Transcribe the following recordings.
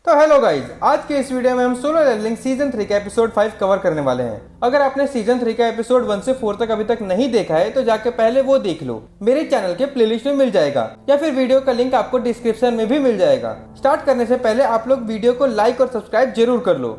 तो hello guys, आज के इस वीडियो में हम सोलो लेवलिंग सीजन 3 का एपिसोड 5 कवर करने वाले हैं। अगर आपने सीजन 3 का एपिसोड 1 से 4 तक अभी तक नहीं देखा है तो जाके पहले वो देख लो, मेरे चैनल के प्लेलिस्ट में मिल जाएगा या फिर वीडियो का लिंक आपको डिस्क्रिप्शन में भी मिल जाएगा। स्टार्ट करने से पहले आप लोग वीडियो को लाइक और सब्सक्राइब जरूर कर लो।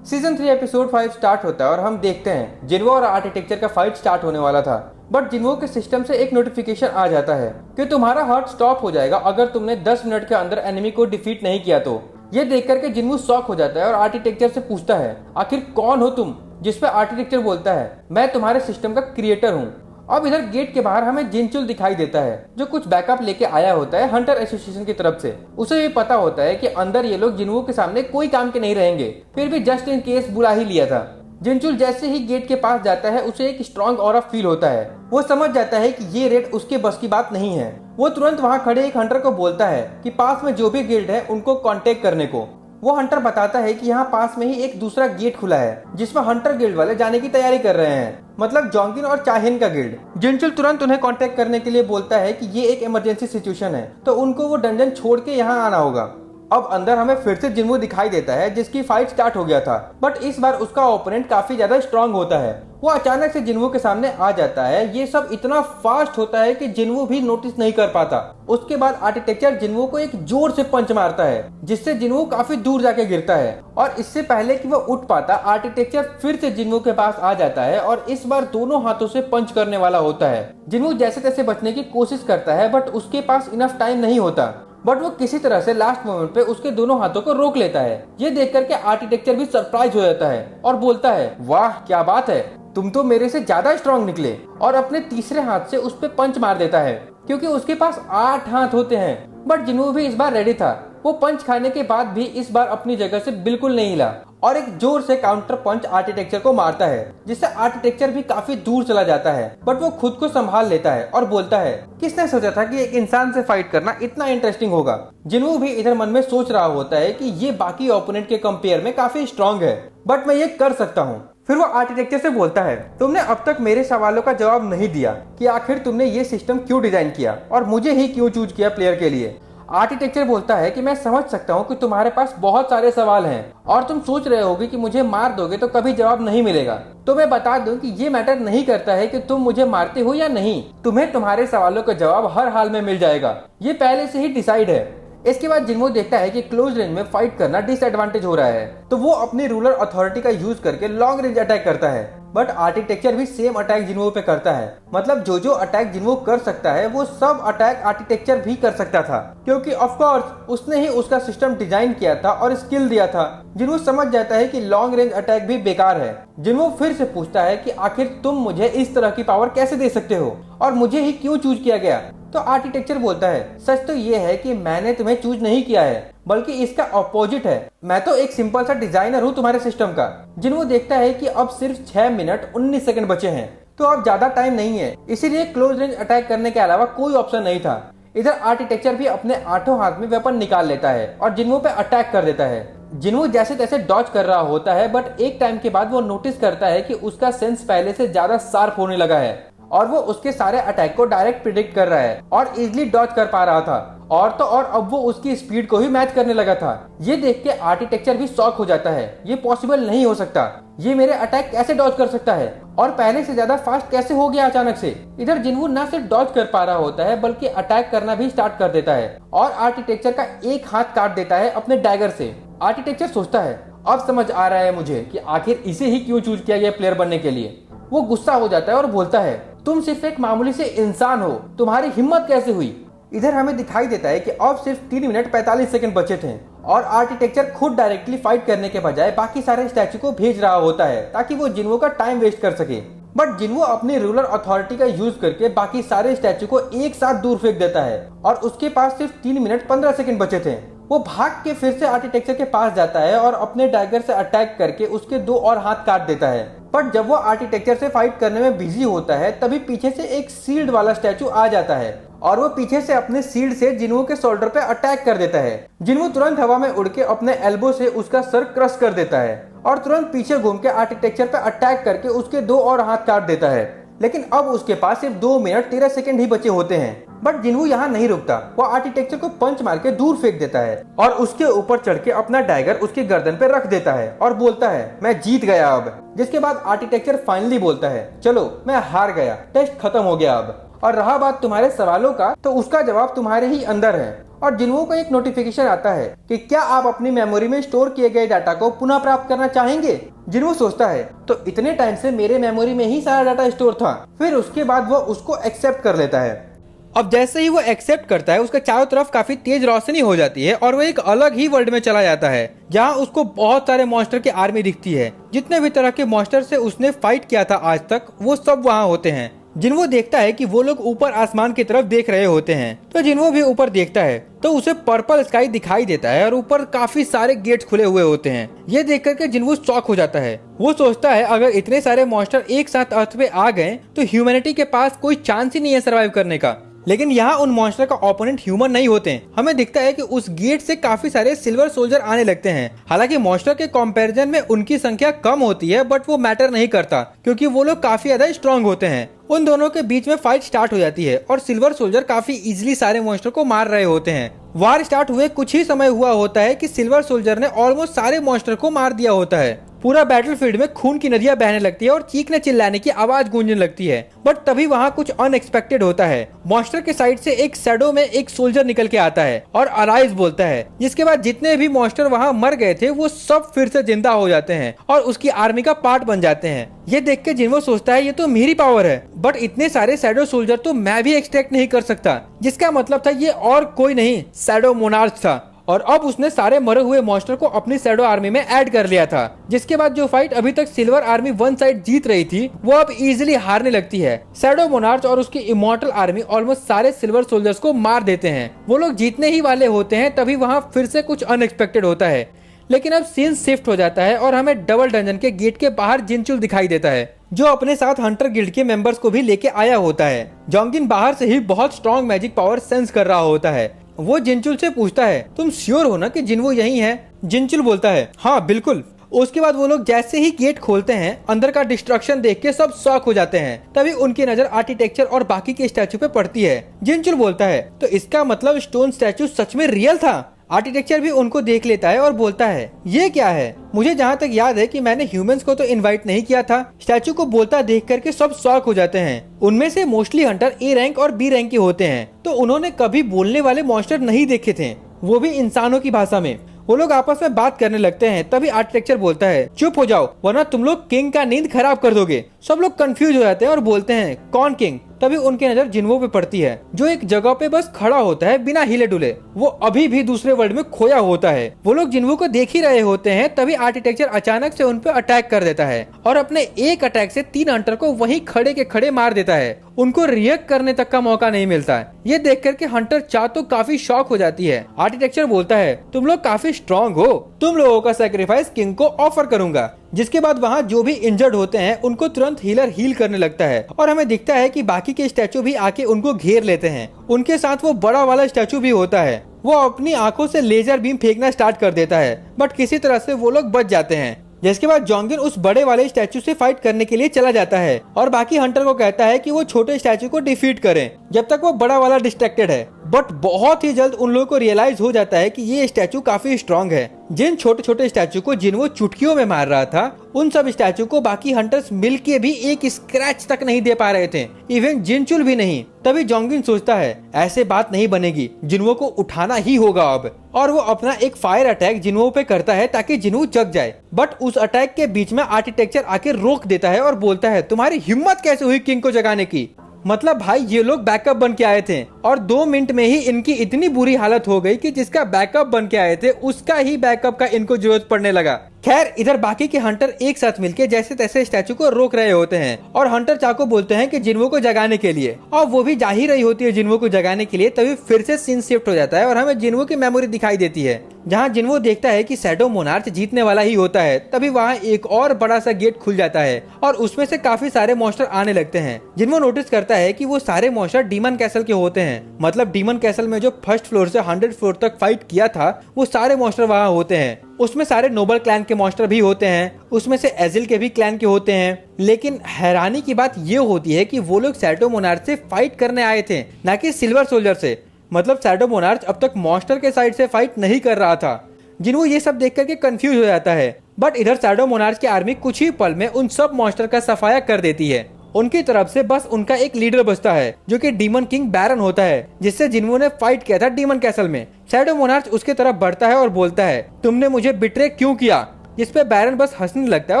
सीजन 3 एपिसोड 5 स्टार्ट होता है और हम देखते हैं जिन्वो और आर्किटेक्चर का फाइट स्टार्ट होने वाला था, बट जिन्वो के सिस्टम से एक नोटिफिकेशन आ जाता है कि तुम्हारा हार्ट स्टॉप हो जाएगा अगर तुमने 10 मिनट के अंदर एनिमी को डिफीट नहीं किया तो। ये देख करके जिन्वो शॉक हो जाता है और आर्किटेक्चर से पूछता है आखिर कौन हो तुम, जिस पे आर्किटेक्चर बोलता है मैं तुम्हारे सिस्टम का क्रिएटर हूँ। अब इधर गेट के बाहर हमें जिनचुल दिखाई देता है जो कुछ बैकअप लेके आया होता है हंटर एसोसिएशन की तरफ से। उसे भी पता होता है कि अंदर ये लोग जिन्वो के सामने कोई काम के नहीं रहेंगे, फिर भी जस्ट इन केस बुला ही लिया था। जिनचुल जैसे ही गेट के पास जाता है उसे एक स्ट्रॉन्ग ऑरा फील होता है। वो समझ जाता है कि ये रेड उसके बस की बात नहीं है। वो तुरंत वहाँ खड़े एक हंटर को बोलता है कि पास में जो भी गिल्ड है उनको कांटेक्ट करने को। वो हंटर बताता है कि यहाँ पास में ही एक दूसरा गेट खुला है जिसमें हंटर गिल्ड वाले जाने की तैयारी कर रहे हैं, मतलब जोंगिन और चाहिन का गिल्ड। जिनचुल तुरंत उन्हें कांटेक्ट करने के लिए बोलता है कि ये एक इमरजेंसी सिचुएशन है तो उनको वो डंजन छोड़ के यहाँ आना होगा। अब अंदर हमें फिर से जिन्वो दिखाई देता है जिसकी फाइट स्टार्ट हो गया था, बट इस बार उसका ओपोनेंट काफी ज्यादा स्ट्रांग होता है। वो अचानक से जिन्वो के सामने आ जाता है। ये सब इतना फास्ट होता है कि जिन्वो भी नोटिस नहीं कर पाता। उसके बाद आर्किटेक्चर जिन्वो को एक जोर से पंच मारता है जिससे जिन्वो काफी दूर जाके गिरता है, और इससे पहले कि वो उठ पाता आर्किटेक्चर फिर से जिन्वो के पास आ जाता है और इस बार दोनों हाथों से पंच करने वाला होता है। जिन्वो जैसे तैसे बचने की कोशिश करता है बट उसके पास इनफ टाइम नहीं होता, बट वो किसी तरह से लास्ट मोमेंट पे उसके दोनों हाथों को रोक लेता है। ये देख करके आर्किटेक्चर भी सरप्राइज हो जाता है और बोलता है वाह क्या बात है, तुम तो मेरे से ज्यादा स्ट्रांग निकले, और अपने तीसरे हाथ से उस पे पंच मार देता है क्योंकि उसके पास 8 हाथ होते हैं। बट जिन्वो भी इस बार रेडी था। वो पंच खाने के बाद भी इस बार अपनी जगह से बिल्कुल नहीं हिला और एक जोर से काउंटर पंच आर्किटेक्चर को मारता है जिससे आर्किटेक्चर भी काफी दूर चला जाता है, बट वो खुद को संभाल लेता है और बोलता है किसने सोचा था कि एक इंसान से फाइट करना इतना इंटरेस्टिंग होगा। जिन्वो भी इधर मन में सोच रहा होता है कि ये बाकी ओपोनेंट के कंपेयर में काफी स्ट्रांग है, बट मैं ये कर सकता हूँ। फिर वो आर्किटेक्चर से बोलता है तुमने अब तक मेरे सवालों का जवाब नहीं दिया कि आखिर तुमने ये सिस्टम क्यों डिजाइन किया और मुझे ही क्यों चूज किया प्लेयर के लिए। आर्किटेक्चर बोलता है कि मैं समझ सकता हूँ कि तुम्हारे पास बहुत सारे सवाल हैं और तुम सोच रहे होगे कि मुझे मार दोगे तो कभी जवाब नहीं मिलेगा। तो मैं बता दूं कि ये मैटर नहीं करता है कि तुम मुझे मारते हो या नहीं, तुम्हें तुम्हारे सवालों का जवाब हर हाल में मिल जाएगा, ये पहले से ही डिसाइड है। इसके बाद जिन्वो देखता है कि क्लोज रेंज में फाइट करना डिसएडवांटेज हो रहा है तो वो अपनी रूलर अथॉरिटी का यूज करके लॉन्ग रेंज अटैक करता है। बट आर्किटेक्चर भी सेम अटैक जिन्वो पे करता है, मतलब जो अटैक जिन्वो कर सकता है वो सब अटैक आर्किटेक्चर भी कर सकता था क्योंकि ऑफ कोर्स उसने ही उसका सिस्टम डिजाइन किया था और स्किल दिया था। जिन्वो समझ जाता है कि लॉन्ग रेंज अटैक भी बेकार है। जिन्वो फिर से पूछता है कि आखिर तुम मुझे इस तरह की पावर कैसे दे सकते हो और मुझे ही क्यों चूज किया गया। तो आर्किटेक्चर बोलता है सच तो ये है कि मैंने तुम्हें चूज नहीं किया है बल्कि इसका अपोजिट है, मैं तो एक सिंपल सा डिजाइनर हूँ तुम्हारे सिस्टम का। जिन्वो देखता है कि अब सिर्फ 6 मिनट 19 सेकंड बचे हैं तो अब ज्यादा टाइम नहीं है, इसीलिए क्लोज रेंज अटैक करने के अलावा कोई ऑप्शन नहीं था। इधर आर्किटेक्चर भी अपने 8 हाथ में वेपन निकाल लेता है और जिन्वो पे अटैक कर देता है। जिन्वो जैसे तैसे डॉज कर रहा होता है बट एक टाइम के बाद वो नोटिस करता है कि उसका सेंस पहले से ज्यादा शार्प होने लगा है और वो उसके सारे अटैक को डायरेक्ट प्रिडिक्ट कर रहा है और इजिली डॉज कर पा रहा था, और तो और अब वो उसकी स्पीड को ही मैच करने लगा था। ये देख के आर्किटेक्चर भी शॉक हो जाता है, ये पॉसिबल नहीं हो सकता, ये मेरे अटैक कैसे डॉज कर सकता है और पहले से ज्यादा फास्ट कैसे हो गया अचानक से। इधर जिन्वो न सिर्फ डॉज कर पा रहा होता है बल्कि अटैक करना भी स्टार्ट कर देता है और आर्किटेक्चर का एक हाथ काट देता है अपने डैगर से। आर्किटेक्चर सोचता है अब समझ आ रहा है मुझे कि आखिर इसे ही क्यों चूज किया गया प्लेयर बनने के लिए। वो गुस्सा हो जाता है और बोलता है तुम सिर्फ एक मामूली से इंसान हो, तुम्हारी हिम्मत कैसे हुई। इधर हमें दिखाई देता है कि अब सिर्फ 3 मिनट 45 सेकंड बचे थे और आर्किटेक्चर खुद डायरेक्टली फाइट करने के बजाय बाकी सारे स्टैचू को भेज रहा होता है ताकि वो जिन्वो का टाइम वेस्ट कर सके। बट जिन्वो अपनी रूलर अथॉरिटी का यूज करके बाकी सारे स्टैचू को एक साथ दूर फेंक देता है और उसके पास सिर्फ 3 मिनट 15 सेकंड बचे थे। वो भाग के फिर से आर्किटेक्चर के पास जाता है और अपने डैगर से अटैक करके उसके 2 और हाथ काट देता है। बट जब वो आर्किटेक्चर से फाइट करने में बिजी होता है तभी पीछे से एक सील्ड वाला स्टैचू आ जाता है और वो पीछे से अपने सील्ड से जिन्वो के शोल्डर पे अटैक कर देता है। जिन्वो तुरंत हवा में उड़ के अपने एल्बो से उसका सर क्रश कर देता है और तुरंत पीछे घूम के आर्किटेक्चर पे अटैक करके उसके 2 और हाथ काट देता है। लेकिन अब उसके पास सिर्फ 2 मिनट 13 सेकंड ही बचे होते हैं। बट जिन्वू यहाँ नहीं रुकता, वो आर्किटेक्चर को पंच मार के दूर फेंक देता है और उसके ऊपर चढ़ के अपना डैगर उसकी गर्दन पे रख देता है और बोलता है मैं जीत गया अब। जिसके बाद आर्किटेक्चर फाइनली बोलता है चलो मैं हार गया, टेस्ट खत्म हो गया अब। और रहा बात तुम्हारे सवालों का, तो उसका जवाब तुम्हारे ही अंदर है। और जिन्वू को एक नोटिफिकेशन आता है कि क्या आप अपनी मेमोरी में स्टोर किए गए डाटा को पुनः प्राप्त करना चाहेंगे। जिन्वू सोचता है तो इतने टाइम से मेरे मेमोरी में ही सारा डाटा स्टोर था। फिर उसके बाद वो उसको एक्सेप्ट कर लेता है। अब जैसे ही वो एक्सेप्ट करता है, उसका चारों तरफ काफी तेज रोशनी हो जाती है और वो एक अलग ही वर्ल्ड में चला जाता है, जहाँ उसको बहुत सारे मॉन्स्टर की आर्मी दिखती है। जितने भी तरह के मॉन्स्टर से उसने फाइट किया था आज तक, वो सब वहाँ होते हैं। जिन्वू देखता है कि वो लोग ऊपर आसमान की तरफ देख रहे होते हैं, तो जिन्वू भी ऊपर देखता है तो उसे पर्पल स्काई दिखाई देता है और ऊपर काफी सारे गेट्स खुले हुए होते हैं। ये देख करके जिन्वू शॉक हो जाता है। वो सोचता है अगर इतने सारे मॉन्स्टर एक साथ अर्थ पे आ गए तो ह्यूमैनिटी के पास कोई चांस ही नहीं है सर्वाइव करने का। लेकिन यहाँ उन मॉन्स्टर का ओपोनेंट ह्यूमन नहीं होते हैं। हमें दिखता है कि उस गेट से काफी सारे सिल्वर सोल्जर आने लगते हैं। हालांकि मॉन्स्टर के कंपैरिजन में उनकी संख्या कम होती है, बट वो मैटर नहीं करता क्योंकि वो लोग काफी ज्यादा स्ट्रांग होते हैं। उन दोनों के बीच में फाइट स्टार्ट हो जाती है और सिल्वर सोल्जर काफी इजीली सारे मॉन्स्टर को मार रहे होते हैं। वार स्टार्ट हुए कुछ ही समय हुआ होता है कि सिल्वर सोल्जर ने ऑलमोस्ट सारे मॉन्स्टर को मार दिया होता है। पूरा बैटलफील्ड में खून की नदियां बहने लगती है और चीखने चिल्लाने की आवाज गूंजने लगती है। बट तभी वहाँ कुछ अनएक्सपेक्टेड होता है। मॉन्स्टर के साइड से एक शैडो में एक सोल्जर निकल के आता है और अराइज बोलता है, जिसके बाद जितने भी मॉन्स्टर वहाँ मर गए थे वो सब फिर से जिंदा हो जाते हैं और उसकी आर्मी का पार्ट बन जाते हैं। ये देख के जिन्वू सोचता है ये तो मेरी पावर है, बट इतने सारे शैडो सोल्जर तो मैं भी एक्सट्रैक्ट नहीं कर सकता। जिसका मतलब था ये और कोई नहीं, शैडो मोनार्च था। और अब उसने सारे मरे हुए मॉन्स्टर को अपनी शैडो आर्मी में ऐड कर लिया था। जिसके बाद जो फाइट अभी तक सिल्वर आर्मी वन साइड जीत रही थी, वो अब इजीली हारने लगती है। शैडो मोनार्च और उसकी इमॉर्टल आर्मी ऑलमोस्ट सारे सिल्वर सोल्जर्स को मार देते हैं। वो लोग जीतने ही वाले होते हैं, तभी वहाँ फिर से कुछ अनएक्सपेक्टेड होता है। लेकिन अब सीन शिफ्ट हो जाता है और हमें डबल डंजन के गेट के बाहर जिनचुल दिखाई देता है, जो अपने साथ हंटर गिल्ड के मेंबर्स को भी लेके आया होता है। जोंगिन बाहर से ही बहुत स्ट्रॉन्ग मैजिक पावर सेंस कर रहा होता है। वो जिनचुल से पूछता है तुम श्योर हो ना कि जिन्वू यही है? जिनचुल बोलता है हाँ बिल्कुल। उसके बाद वो लोग जैसे ही गेट खोलते हैं, अंदर का डिस्ट्रक्शन देख के सब शॉक हो जाते हैं। तभी उनकी नजर आर्किटेक्चर और बाकी के स्टैचू पे पड़ती है। जिनचुल बोलता है तो इसका मतलब स्टोन स्टैचू सच में रियल था। आर्किटेक्चर भी उनको देख लेता है और बोलता है ये क्या है? मुझे जहाँ तक याद है कि मैंने ह्यूमंस को तो इनवाइट नहीं किया था। स्टैचू को बोलता देख करके सब शॉक हो जाते हैं। उनमें से मोस्टली हंटर ए रैंक और बी रैंक के होते हैं, तो उन्होंने कभी बोलने वाले मॉन्स्टर नहीं देखे थे, वो भी इंसानों की भाषा में। वो लोग आपस में बात करने लगते हैं। तभी आर्किटेक्चर बोलता है चुप हो जाओ वरना तुम लोग किंग का नींद खराब कर दोगे। सब लोग कंफ्यूज हो जाते हैं और बोलते हैं कौन किंग? तभी उनकी नजर जिन्वू पे पड़ती है, जो एक जगह पे बस खड़ा होता है बिना हिले डुले। वो अभी भी दूसरे वर्ल्ड में खोया होता है। वो लोग जिन्वू को देख ही रहे होते हैं, तभी आर्किटेक्चर अचानक से उन पे अटैक कर देता है और अपने एक अटैक से 3 हंटर को वहीं खड़े के खड़े मार देता है। उनको रिएक्ट करने तक का मौका नहीं मिलता है। ये देख करके हंटर चा तो काफी शॉक हो जाती है। आर्किटेक्चर बोलता है तुम लोग काफी स्ट्रॉन्ग हो, तुम लोगों का सैक्रिफाइस किंग को ऑफर करूंगा। जिसके बाद वहाँ जो भी इंजर्ड होते हैं उनको तुरंत हीलर हील करने लगता है और हमें दिखता है कि बाकी के स्टैचू भी आके उनको घेर लेते हैं। उनके साथ वो बड़ा वाला स्टैचू भी होता है। वो अपनी आंखों से लेजर बीम फेंकना स्टार्ट कर देता है, बट किसी तरह से वो लोग बच जाते हैं। जिसके बाद जोंगिन उस बड़े वाले स्टैचू से फाइट करने के लिए चला जाता है और बाकी हंटर को कहता है कि वो छोटे स्टैचू को डिफीट करें जब तक वो बड़ा वाला डिस्ट्रैक्टेड है। बट बहुत ही जल्द उन लोगों को रियलाइज हो जाता है कि ये स्टैचू काफी स्ट्रांग है। जिन छोटे छोटे स्टैचू को जिन वो चुटकियों में मार रहा था, उन सब स्टैचू को बाकी हंटर्स मिलके भी एक स्क्रैच तक नहीं दे पा रहे थे, इवन जिनचुल भी नहीं। तभी जोंगिन सोचता है ऐसे बात नहीं बनेगी, जिन्वो को उठाना ही होगा अब। और वो अपना एक फायर अटैक जिन्वो पे करता है ताकि जिन्वो जग जाए। बट उस अटैक के बीच में आर्किटेक्चर आके रोक देता है और बोलता है तुम्हारी हिम्मत कैसे हुई किंग को जगाने की? मतलब भाई ये लोग बैकअप बन के आए थे और 2 मिनट में ही इनकी इतनी बुरी हालत हो गई कि जिसका बैकअप बन के आए थे उसका ही बैकअप का इनको जरूरत पड़ने लगा। खैर इधर बाकी के हंटर एक साथ मिलके जैसे तैसे स्टैचू को रोक रहे होते हैं और हंटर चाको बोलते हैं कि जिन्वो को जगाने के लिए, और वो भी जा ही रही होती है जिन्वो को जगाने के लिए। तभी फिर से सीन शिफ्ट हो जाता है और हमें जिन्वो की मेमोरी दिखाई देती है। जहाँ जिन्वो देखता है कि शैडो मोनार्च जीतने वाला ही होता है, तभी वहाँ एक और बड़ा सा गेट खुल जाता है और उसमें से काफी सारे मॉन्स्टर आने लगते हैं। जिन्वो नोटिस करता है कि वो सारे मॉन्स्टर डीमन कैसल के होते हैं। मतलब डीमन कैसल में जो फर्स्ट फ्लोर से 100 फ्लोर तक फाइट किया था, वो सारे मॉन्स्टर वहाँ होते हैं। उसमें सारे नोबल क्लैन के मॉन्स्टर भी होते हैं, उसमें से एजिल के भी क्लैन के होते हैं। लेकिन हैरानी की बात ये होती है कि वो लोग शैडो मोनार्च से फाइट करने आए थे, ना कि सिल्वर सोल्जर से। मतलब शैडो मोनार्च अब तक मॉन्स्टर के साइड से फाइट नहीं कर रहा था। जिन्वो ये सब देख करके कंफ्यूज हो जाता है। बट इधर शैडो मोनार्च की आर्मी कुछ ही पल में उन सब मॉन्स्टर का सफाया कर देती है। उनकी तरफ से बस उनका एक लीडर बचता है, जो कि डीमन किंग बैरन होता है, जिससे जिन्वो ने फाइट किया था डीमन कैसल में। शैडो मोनार्च उसके तरफ बढ़ता है और बोलता है, तुमने मुझे बिट्रे क्यों किया? जिस पे बैरन बस हंसने लगता है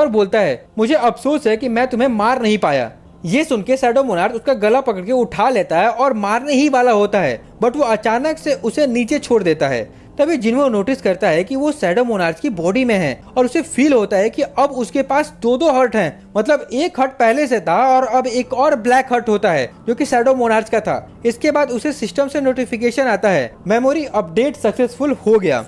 और बोलता है, मुझे अफसोस है कि मैं तुम्हें मार नहीं पाया। ये सुन के शैडो मोनार्च उसका गला पकड़ के उठा लेता है और मारने ही वाला होता है, बट वो अचानक से उसे नीचे छोड़ देता है। तभी जिन्वो नोटिस करता है कि वो शैडो मोनार्च की बॉडी में है और उसे फील होता है कि अब उसके पास दो हर्ट हैं। मतलब एक हर्ट पहले से था और अब एक और ब्लैक हर्ट होता है, जो कि शैडो मोनार्च का था। इसके बाद उसे सिस्टम से नोटिफिकेशन आता है, मेमोरी अपडेट सक्सेसफुल हो गया।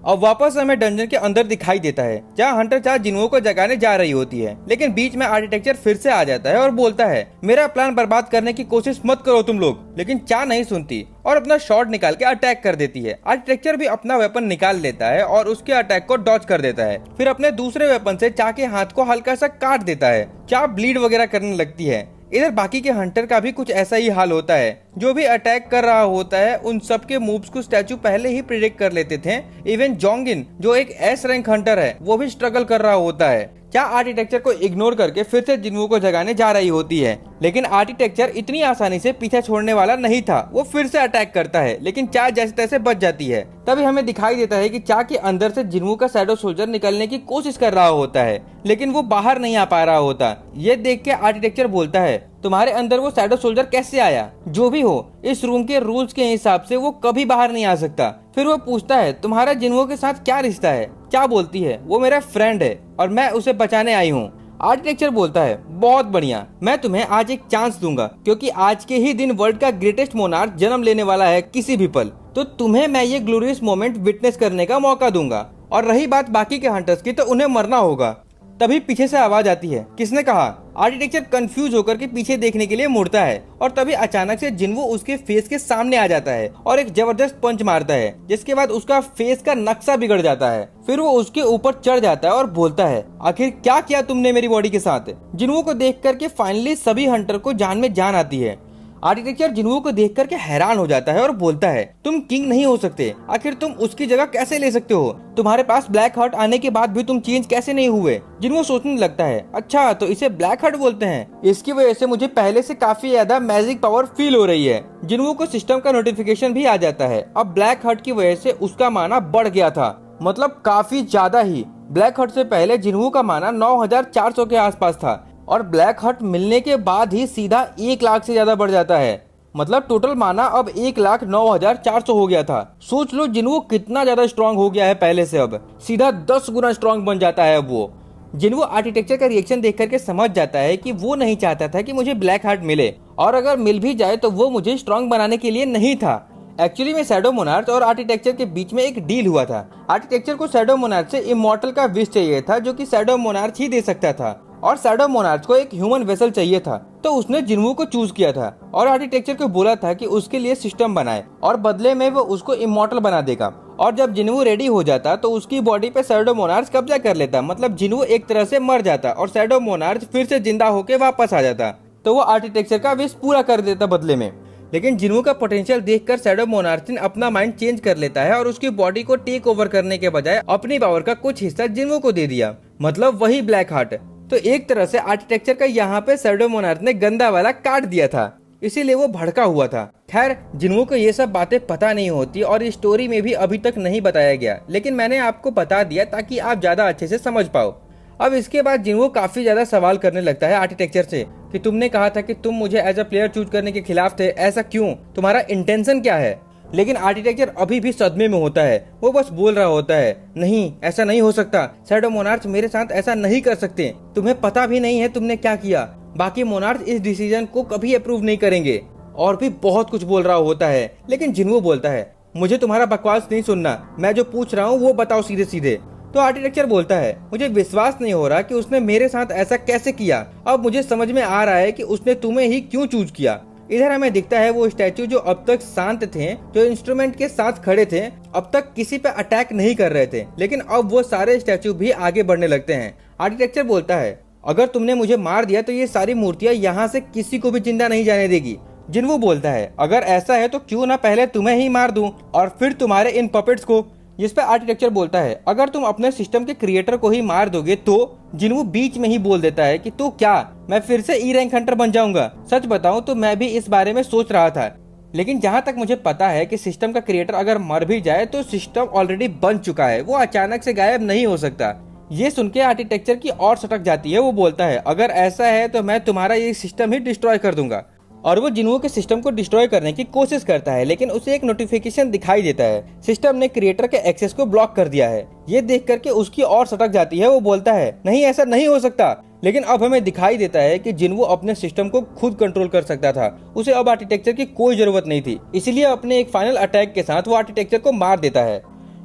अब वापस हमें डंजन के अंदर दिखाई देता है, जहाँ हंटर चाह जिन्वो को जगाने जा रही होती है। लेकिन बीच में आर्किटेक्चर फिर से आ जाता है और बोलता है, मेरा प्लान बर्बाद करने की कोशिश मत करो तुम लोग। लेकिन चाह नहीं सुनती और अपना शॉट निकाल के अटैक कर देती है। आर्किटेक्चर भी अपना वेपन निकाल लेता है और उसके अटैक को डॉज कर देता है। फिर अपने दूसरे वेपन से चाह के हाथ को हल्का सा काट देता है। चाह ब्लीड वगैरह करने लगती है। इधर बाकी के हंटर का भी कुछ ऐसा ही हाल होता है। जो भी अटैक कर रहा होता है, उन सब के मूव्स को स्टैचू पहले ही प्रिडिक्ट कर लेते थे। इवन जोंगिन, जो एक एस रैंक हंटर है, वो भी स्ट्रगल कर रहा होता है। क्या आर्किटेक्चर को इग्नोर करके फिर से जिन्वो को जगाने जा रही होती है। लेकिन आर्किटेक्चर इतनी आसानी से पीछा छोड़ने वाला नहीं था। वो फिर से अटैक करता है, लेकिन चाह जैसे तैसे बच जाती है। तभी हमें दिखाई देता है कि चाह के अंदर से जिन्वो का शैडो सोल्जर निकलने की कोशिश कर रहा होता है, लेकिन वो बाहर नहीं आ पा रहा होता। ये देख के आर्किटेक्चर बोलता है, तुम्हारे अंदर वो शैडो सोल्जर कैसे आया? जो भी हो, इस रूम के रूल्स के हिसाब से वो कभी बाहर नहीं आ सकता। फिर वो पूछता है, तुम्हारा जिन्वो के साथ क्या रिश्ता है? क्या बोलती है, वो मेरा फ्रेंड है और मैं उसे बचाने आई हूँ। आर्किटेक्चर बोलता है, बहुत बढ़िया, मैं तुम्हें आज एक चांस दूंगा, क्योंकि आज के ही दिन वर्ल्ड का ग्रेटेस्ट मोनार्क जन्म लेने वाला है किसी भी पल। तो तुम्हें मैं ये ग्लोरियस मोमेंट विटनेस करने का मौका दूंगा। और रही बात बाकी के हंटर्स की, तो उन्हें मरना होगा। तभी पीछे से आवाज आती है, किसने कहा? आर्किटेक्चर कंफ्यूज होकर के पीछे देखने के लिए मुड़ता है और तभी अचानक से जिन्वो उसके फेस के सामने आ जाता है और एक जबरदस्त पंच मारता है, जिसके बाद उसका फेस का नक्शा बिगड़ जाता है। फिर वो उसके ऊपर चढ़ जाता है और बोलता है, आखिर क्या किया तुमने मेरी बॉडी के साथ? जिन्वो को देख करके फाइनली सभी हंटर को जान में जान आती है। आर्किटेक्चर जिन्वो को देख करके हैरान हो जाता है और बोलता है, तुम किंग नहीं हो सकते, आखिर तुम उसकी जगह कैसे ले सकते हो? तुम्हारे पास ब्लैक हार्ट आने के बाद भी तुम चेंज कैसे नहीं हुए? जिन्वो सोचने लगता है, अच्छा तो इसे ब्लैक हार्ट बोलते हैं, इसकी वजह से मुझे पहले से काफी ज्यादा मैजिक पावर फील हो रही है। जिन्वो को सिस्टम का नोटिफिकेशन भी आ जाता है। अब ब्लैक हार्ट की वजह से उसका माना बढ़ गया था, मतलब काफी ज्यादा ही। ब्लैक हार्ट से पहले जिन्वो का माना 9400 के आसपास था और ब्लैक हार्ट मिलने के बाद ही सीधा 1 लाख से ज्यादा बढ़ जाता है। मतलब टोटल माना अब 1,09,400 हो गया था। सोच लो जिन्वो कितना ज्यादा स्ट्रांग हो गया है पहले से, अब सीधा 10 गुना स्ट्रांग बन जाता है अब वो। जिन्वो आर्किटेक्चर का रिएक्शन देख करके समझ जाता है कि वो नहीं चाहता था कि मुझे ब्लैक हार्ट मिले, और अगर मिल भी जाए तो वो मुझे स्ट्रांग बनाने के लिए नहीं था। एक्चुअली में शैडो मोनार्च और आर्किटेक्चर के बीच में एक डील हुआ था। आर्किटेक्चर को शैडो मोनार्च से इमॉर्टल का विश चाहिए था, जो कि शैडो मोनार्च ही दे सकता था, और शैडो मोनार्च को एक ह्यूमन वेसल चाहिए था। तो उसने जिन्वो को चूज किया था और आर्किटेक्चर को बोला था कि उसके लिए सिस्टम बनाए और बदले में वो उसको इमॉर्टल बना देगा। और जब जिन्वो रेडी हो जाता तो उसकी बॉडी पे शैडो मोनार्च कब्जा कर लेता। मतलब जिन्वो एक तरह से मर जाता और शैडो मोनार्च फिर से जिंदा होके वापस आ जाता, तो वो आर्किटेक्चर का विश पूरा कर देता बदले में। लेकिन जिन्वो का पोटेंशियल देखकर शैडो मोनार्च ने अपना माइंड चेंज कर लेता है और उसकी बॉडी को टेक ओवर करने के बजाय अपनी पावर का कुछ हिस्सा जिन्वो को दे दिया, मतलब वही ब्लैक हार्ट। तो एक तरह से आर्किटेक्चर का यहाँ पे शैडो मोनार्च ने गंदा वाला काट दिया था, इसीलिए वो भड़का हुआ था। खैर जिन्वो को ये सब बातें पता नहीं होती और इस स्टोरी में भी अभी तक नहीं बताया गया, लेकिन मैंने आपको बता दिया ताकि आप ज्यादा अच्छे से समझ पाओ। अब इसके बाद जिन्वो काफी ज्यादा सवाल करने लगता है आर्किटेक्चर से कि तुमने कहा था कि तुम मुझे एज अ प्लेयर चूज करने के खिलाफ थे, ऐसा क्यों? तुम्हारा इंटेंशन क्या है? लेकिन आर्किटेक्चर अभी भी सदमे में होता है। वो बस बोल रहा होता है, नहीं ऐसा नहीं हो सकता, शैडो मोनार्च मेरे साथ ऐसा नहीं कर सकते, तुम्हें पता भी नहीं है तुमने क्या किया, बाकी मोनार्च इस डिसीजन को कभी अप्रूव नहीं करेंगे, और भी बहुत कुछ बोल रहा होता है। लेकिन जिन्वो बोलता है, मुझे तुम्हारा बकवास नहीं सुनना, मैं जो पूछ रहा हूँ वो बताओ सीधे सीधे। तो आर्किटेक्चर बोलता है, मुझे विश्वास नहीं हो रहा कि उसने मेरे साथ ऐसा कैसे किया। अब मुझे समझ में आ रहा है कि उसने तुम्हें ही क्यों चूज किया। इधर हमें दिखता है वो स्टैचू जो अब तक शांत थे, जो इंस्ट्रूमेंट के साथ खड़े थे, अब तक किसी पे अटैक नहीं कर रहे थे, लेकिन अब वो सारे स्टैचू भी आगे बढ़ने लगते हैं। आर्किटेक्चर बोलता है, अगर तुमने मुझे मार दिया तो ये सारी मूर्तियां यहाँ से किसी को भी जिंदा नहीं जाने देगी। जिन्वू बोलता है, अगर ऐसा है तो क्यों ना पहले तुम्हें ही मार दूं और फिर तुम्हारे इन पपेट्स को। जिस पे आर्किटेक्चर बोलता है, अगर तुम अपने सिस्टम के क्रिएटर को ही मार दोगे तो। जिन्वू बीच में ही बोल देता है कि तो क्या मैं फिर से ई रैंक हंटर बन जाऊंगा। सच बताऊं तो मैं भी इस बारे में सोच रहा था, लेकिन जहां तक मुझे पता है कि सिस्टम का क्रिएटर अगर मर भी जाए तो सिस्टम ऑलरेडी बन चुका है, वो अचानक से गायब नहीं हो सकता। ये सुन के आर्किटेक्चर की और सटक जाती है। वो बोलता है, अगर ऐसा है तो मैं तुम्हारा ये सिस्टम ही डिस्ट्रॉय कर दूंगा। और वो जिन्वू के सिस्टम को डिस्ट्रॉय करने की कोशिश करता है, लेकिन उसे एक नोटिफिकेशन दिखाई देता है, सिस्टम ने क्रिएटर के एक्सेस को ब्लॉक कर दिया है। ये देख करके उसकी और सटक जाती है। वो बोलता है, नहीं ऐसा नहीं हो सकता। लेकिन अब हमें दिखाई देता है कि जिन्वू अपने सिस्टम को खुद कंट्रोल कर सकता था, उसे अब आर्किटेक्चर की कोई जरूरत नहीं थी। इसलिए अपने एक फाइनल अटैक के साथ वो आर्किटेक्चर को मार देता है।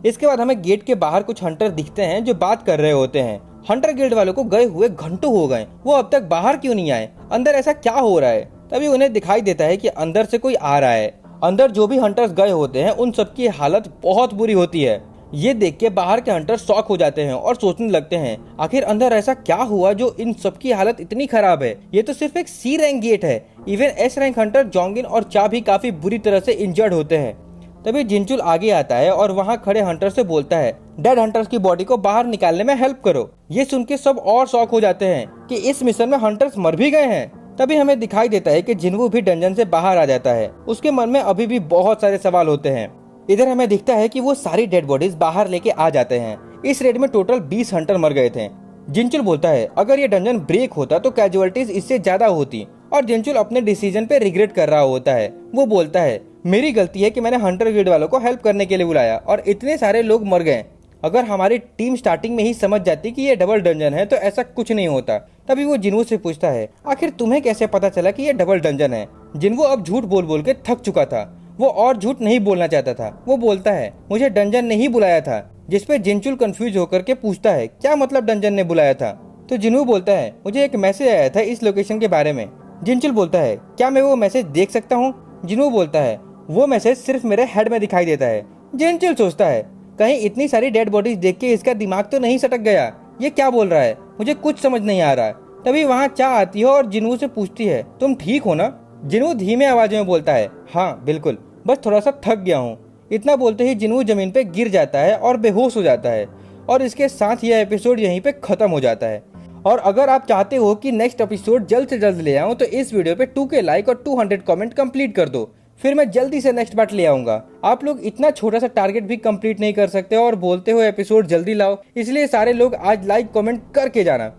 इसके बाद हमें गेट के बाहर कुछ हंटर दिखते हैं जो बात कर रहे होते हैं। हंटर गिल्ड वालों को गए हुए घंटों हो गए, वो अब तक बाहर क्यों नहीं आए, अंदर ऐसा क्या हो रहा है। तभी उन्हें दिखाई देता है कि अंदर से कोई आ रहा है। अंदर जो भी हंटर्स गए होते हैं उन सबकी हालत बहुत बुरी होती है। ये देख के बाहर के हंटर शॉक हो जाते हैं और सोचने लगते हैं, आखिर अंदर ऐसा क्या हुआ जो इन सबकी हालत इतनी खराब है। ये तो सिर्फ एक सी रैंक गेट है। Even S rank Hunter Jongin और चा भी काफी बुरी तरह से इंजर्ड होते हैं। तभी जिनचुल आगे आता है और वहाँ खड़े हंटर से बोलता है, डेड हंटर्स की बॉडी को बाहर निकालने में हेल्प करो। ये सुन के सब और शॉक हो जाते हैं कि इस मिशन में हंटर्स मर भी गए हैं। तभी हमें दिखाई देता है कि जिन्वू भी डंजन से बाहर आ जाता है। उसके मन में अभी भी बहुत सारे सवाल होते हैं। इधर हमें दिखता है कि वो सारी डेड बॉडीज बाहर लेके आ जाते हैं। इस रेड में टोटल 20 हंटर मर गए थे। जिनचुल बोलता है, अगर ये डंजन ब्रेक होता तो कैजुअलिटीज इससे ज्यादा होती। और जिनचुल अपने डिसीजन पे रिग्रेट कर रहा होता है। वो बोलता है, मेरी गलती है कि मैंने हंटर गिल्ड वालों को हेल्प करने के लिए बुलाया और इतने सारे लोग मर गए। अगर हमारी टीम स्टार्टिंग में ही समझ जाती कि ये डबल डंजन है तो ऐसा कुछ नहीं होता। तभी वो जिन्वू से पूछता है, आखिर तुम्हें कैसे पता चला कि ये डबल डंजन है। जिन्वू अब झूठ बोल बोल के थक चुका था, वो और झूठ नहीं बोलना चाहता था। वो बोलता है, मुझे डंजन ने ही बुलाया था। जिसपे जिनचुल कंफ्यूज होकर के पूछता है, क्या मतलब डंजन ने बुलाया था। तो जिन्वू बोलता है, मुझे एक मैसेज आया था इस लोकेशन के बारे में। जिनचुल बोलता है, क्या मैं वो मैसेज देख सकता हूँ। जिन्वू बोलता है, वो मैसेज सिर्फ मेरे हेड में दिखाई देता है। जिनचुल सोचता है, कहीं इतनी सारी डेड बॉडीज देख के इसका दिमाग तो नहीं सटक गया, ये क्या बोल रहा है, मुझे कुछ समझ नहीं आ रहा है। तभी वहाँ चा आती है और जिन्वू से पूछती है, तुम ठीक हो ना। जिन्वू धीमे आवाज में बोलता है, हाँ बिल्कुल, बस थोड़ा सा थक गया हूँ। इतना बोलते ही जिन्वू जमीन पे गिर जाता है और बेहोश हो जाता है। और इसके साथ यह एपिसोड यहीं पे खत्म हो जाता है। और अगर आप चाहते हो कि नेक्स्ट एपिसोड जल्द से जल्द ले आऊं तो इस वीडियो पे 2K लाइक और 200 कमेंट कंप्लीट कर दो, फिर मैं जल्दी से नेक्स्ट पार्ट ले आऊंगा। आप लोग इतना छोटा सा टारगेट भी कंप्लीट नहीं कर सकते और बोलते हो एपिसोड जल्दी लाओ, इसलिए सारे लोग आज लाइक कमेंट करके जाना।